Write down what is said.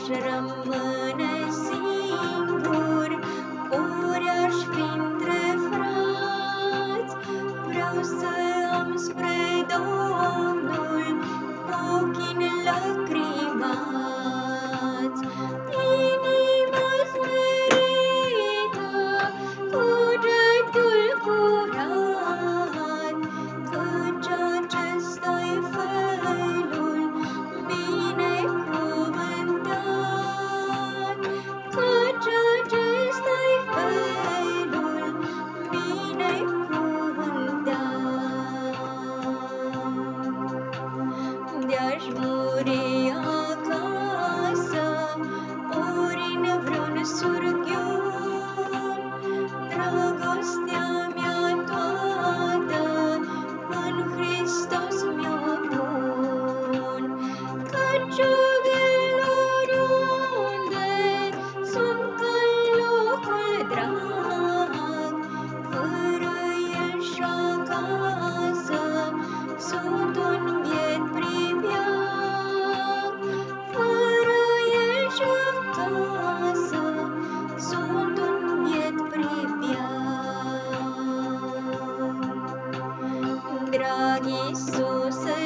rămâne singur, ori aș fi între frați. Vreau să am spre Domnul ochii nelăcrimați. Inima smerită, cugetul curat, căci acesta-i felul binecuvântat, căci acesta-i felul binecuvântat. De-aș muri acasă, ori în vreun surghiun, dragostea mea toată în Hristos mi-o pun. Căci oriunde sunt ca-n locul drag, fără el și acasă sunt un biet pribeag, fără el și acasă sunt un biet pribeag. Drag Iisuse,